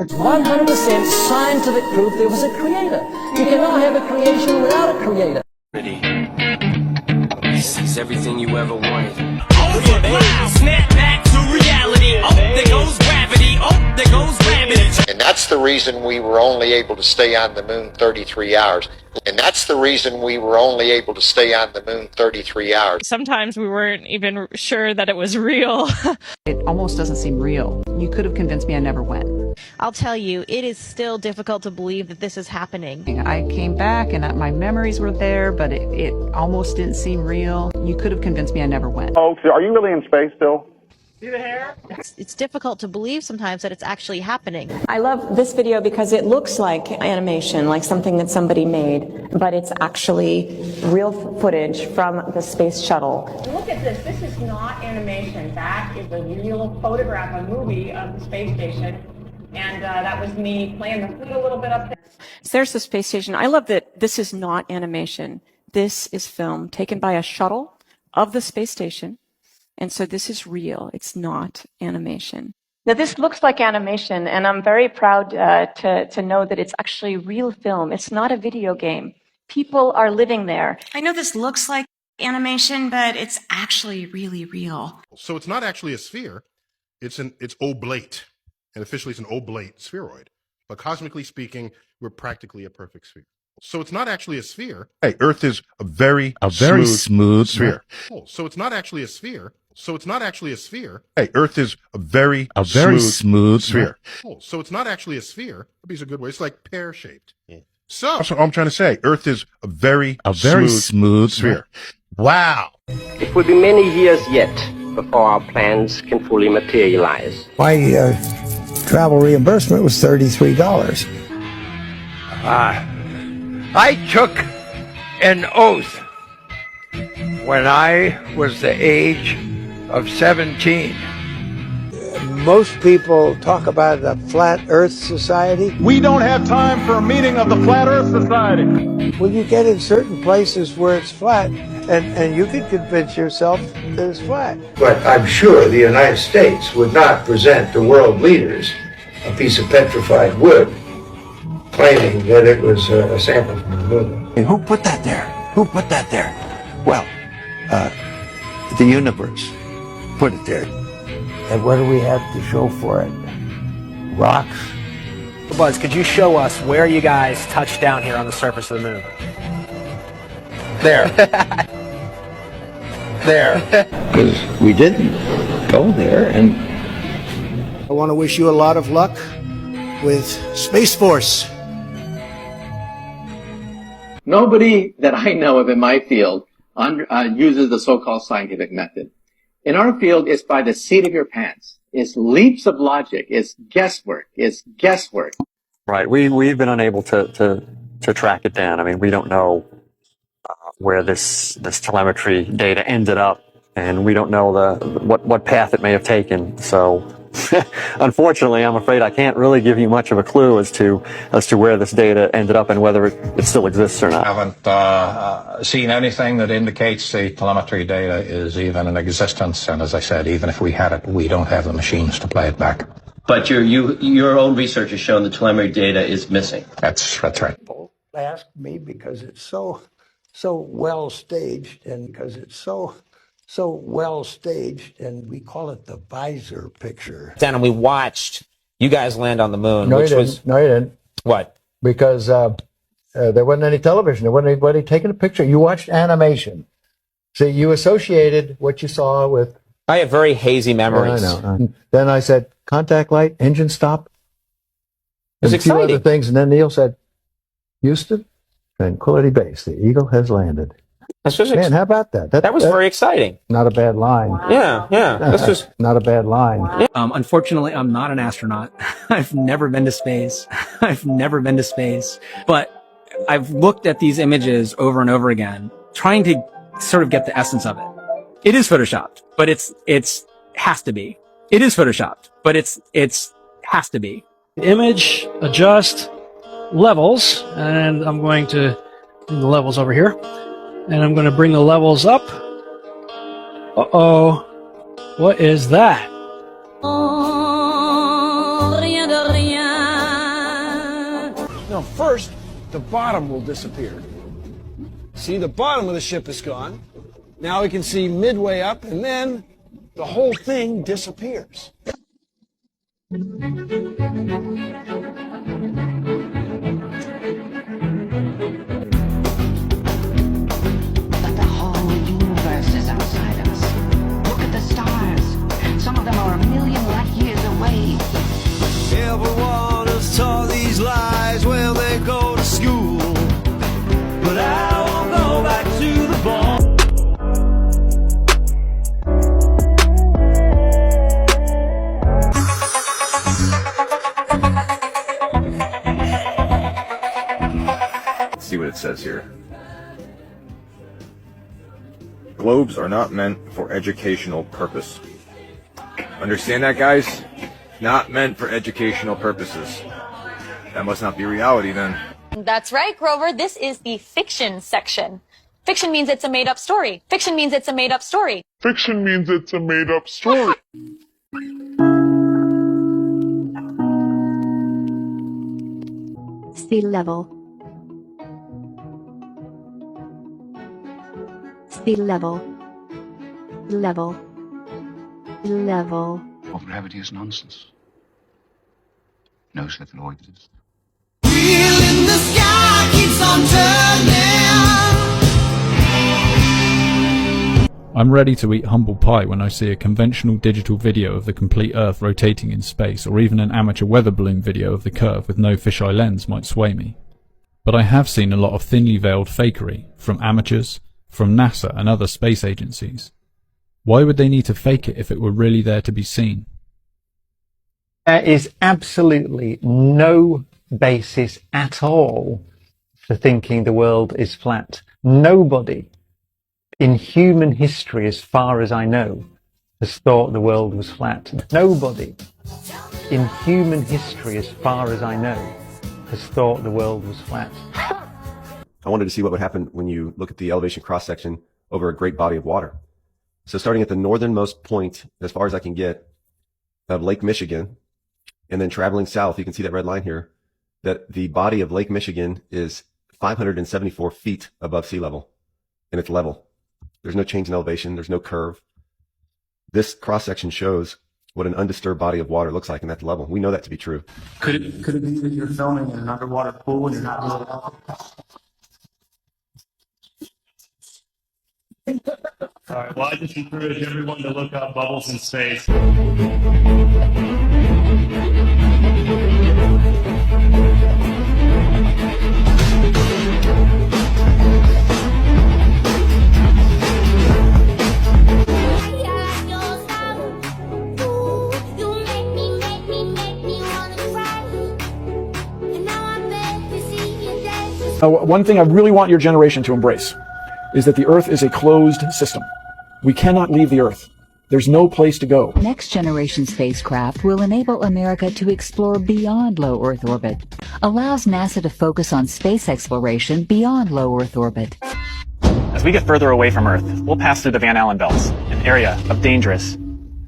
It's 100% scientific proof there was a creator. You cannot have a creation without a creator. This is everything you ever wanted. Oh, wow, snap back to reality. Oh, there goes gravity. Oh, there goes gravity. And that's the reason we were only able to stay on the moon 33 hours. And that's the reason we were only able to stay on the moon 33 hours. Sometimes we weren't even sure that it was real. It almost doesn't seem real. You could have convinced me I never went. I'll tell you, it is still difficult to believe that this is happening. I came back and my memories were there, but it almost didn't seem real. You could have convinced me I never went. Oh, so are you really in space still? See the hair? It's difficult to believe sometimes that it's actually happening. I love this video because it looks like animation, like something that somebody made, but it's actually real footage from the space shuttle. Look at this. This is not animation. That is a real photograph, a movie of the space station. And that was me playing the flute a little bit up there. So there's the space station. I love that this is not animation. This is film taken by a shuttle of the space station. And so this is real. It's not animation. Now, this looks like animation, and I'm very proud to know that it's actually real film. It's not a video game. People are living there. I know this looks like animation, but it's actually really real. So it's not actually a sphere. It's oblate. And officially it's an oblate spheroid. But cosmically speaking, we're practically a perfect sphere. So it's not actually a sphere. Hey, Earth is a very smooth sphere. So it's not actually a sphere. So it's not actually a sphere. Hey, Earth is a very smooth sphere. So it's not actually a sphere. That'd be a good way. It's like pear-shaped. Yeah. So that's what I'm trying to say. Earth is a very smooth sphere. Wow. It will be many years yet before our plans can fully materialize. My travel reimbursement was $33. I took an oath when I was the age of 17. Most people talk about the Flat Earth Society. We don't have time for a meeting of the Flat Earth Society. Well, you get in certain places where it's flat, and you can convince yourself that it's flat. But I'm sure the United States would not present to world leaders a piece of petrified wood claiming that it was a sample from the moon. And who put that there? Who put that there? Well, the universe put it there. And what do we have to show for it? Rocks? Buzz, could you show us where you guys touched down here on the surface of the moon? There. There. Because we didn't go there, and I want to wish you a lot of luck with Space Force. Nobody that I know of in my field uses the so-called scientific method. In our field, it's by the seat of your pants. It's leaps of logic. It's guesswork. It's guesswork. Right. We've been unable to track it down. I mean, we don't know where this telemetry data ended up, and we don't know what path it may have taken. So, unfortunately, I'm afraid I can't really give you much of a clue as to where this data ended up and whether it still exists or not. I haven't seen anything that indicates the telemetry data is even in existence. And as I said, even if we had it, we don't have the machines to play it back. But your own research has shown the telemetry data is missing. That's right. People ask me because it's so well staged, and because it's so well staged, and we call it the visor picture. Down and we watched you guys land on the moon, No, which you was didn't. No, you didn't. What? Because there wasn't any television. There wasn't anybody taking a picture. You watched animation. See, you associated what you saw with. I have very hazy memories. I know. Then I said, contact light, engine stop. It was and a few exciting. other things, and then Neil said, Houston, Tranquility Base, the Eagle has landed. That's just Man, how about that? That was very exciting. Not a bad line. Yeah. This was not a bad line. Unfortunately, I'm not an astronaut. I've never been to space. But I've looked at these images over and over again, trying to sort of get the essence of it. It is photoshopped, but it's has to be. It is photoshopped, but it's has to be. Image, adjust, levels, and I'm going to bring the levels over here. And I'm going to bring the levels up. Uh-oh. What is that? Rien de rien. Now first, the bottom will disappear. See, the bottom of the ship is gone. Now we can see midway up, and then the whole thing disappears. But the whole universe is outside us. Look at the stars. Some of them are 1 million light years away. Everyone is taught these lies when they go to school. But I won't go back to the ball. See what it says here. Globes are not meant for educational purpose. Understand that, guys? Not meant for educational purposes. That must not be reality then. That's right, Grover. This is the fiction section. Fiction means it's a made-up story. Fiction means it's a made-up story. Fiction means it's a made-up story. Sea level. Sea level. Level. Level. Well, gravity is nonsense. No such law exists. Wheel in the sky keeps on turning. I'm ready to eat humble pie when I see a conventional digital video of the complete Earth rotating in space, or even an amateur weather balloon video of the curve with no fisheye lens might sway me. But I have seen a lot of thinly veiled fakery, from amateurs, from NASA and other space agencies. Why would they need to fake it if it were really there to be seen? There is absolutely no basis at all for thinking the world is flat. Nobody in human history, as far as I know, has thought the world was flat. Nobody in human history, as far as I know, has thought the world was flat. I wanted to see what would happen when you look at the elevation cross-section over a great body of water. So starting at the northernmost point, as far as I can get, of Lake Michigan, and then traveling south, you can see that red line here, that the body of Lake Michigan is 574 feet above sea level, and it's level. There's no change in elevation. There's no curve. This cross-section shows what an undisturbed body of water looks like, and that's level. We know that to be true. Could it be that you're filming in an underwater pool and you're not really out? All right, well, I just encourage everyone to look up Bubbles in Space. One thing I really want your generation to embrace is that the Earth is a closed system. We cannot leave the Earth. There's no place to go. Next generation spacecraft will enable America to explore beyond low Earth orbit, allows NASA to focus on space exploration beyond low Earth orbit. As we get further away from Earth, we'll pass through the Van Allen belts, an area of dangerous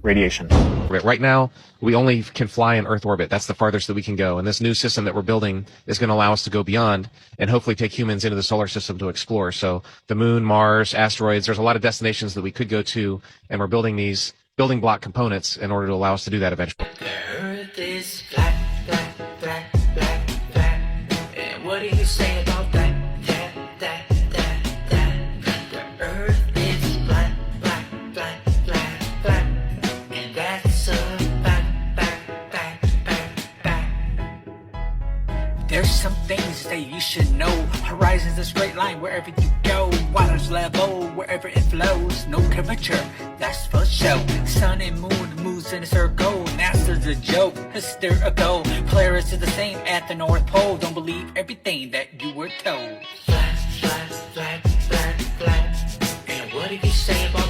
radiation. Right now, we only can fly in Earth orbit. That's the farthest that we can go. And this new system that we're building is going to allow us to go beyond and hopefully take humans into the solar system to explore. So the moon, Mars, asteroids, there's a lot of destinations that we could go to, and we're building these building block components in order to allow us to do that eventually. The Earth is flat, flat, flat, flat, flat. And what do you say about that? The Earth is flat, flat, flat, flat, flat. And that's a There's some things that you should know. Horizon's a straight line wherever you go. Water's level wherever it flows. No curvature, that's for sure. Sun and moon moves in a circle. NASA's a joke, hysterical. Polaris is the same at the North Pole. Don't believe everything that you were told. flat, flat, flat, flat, flat. And what do you say about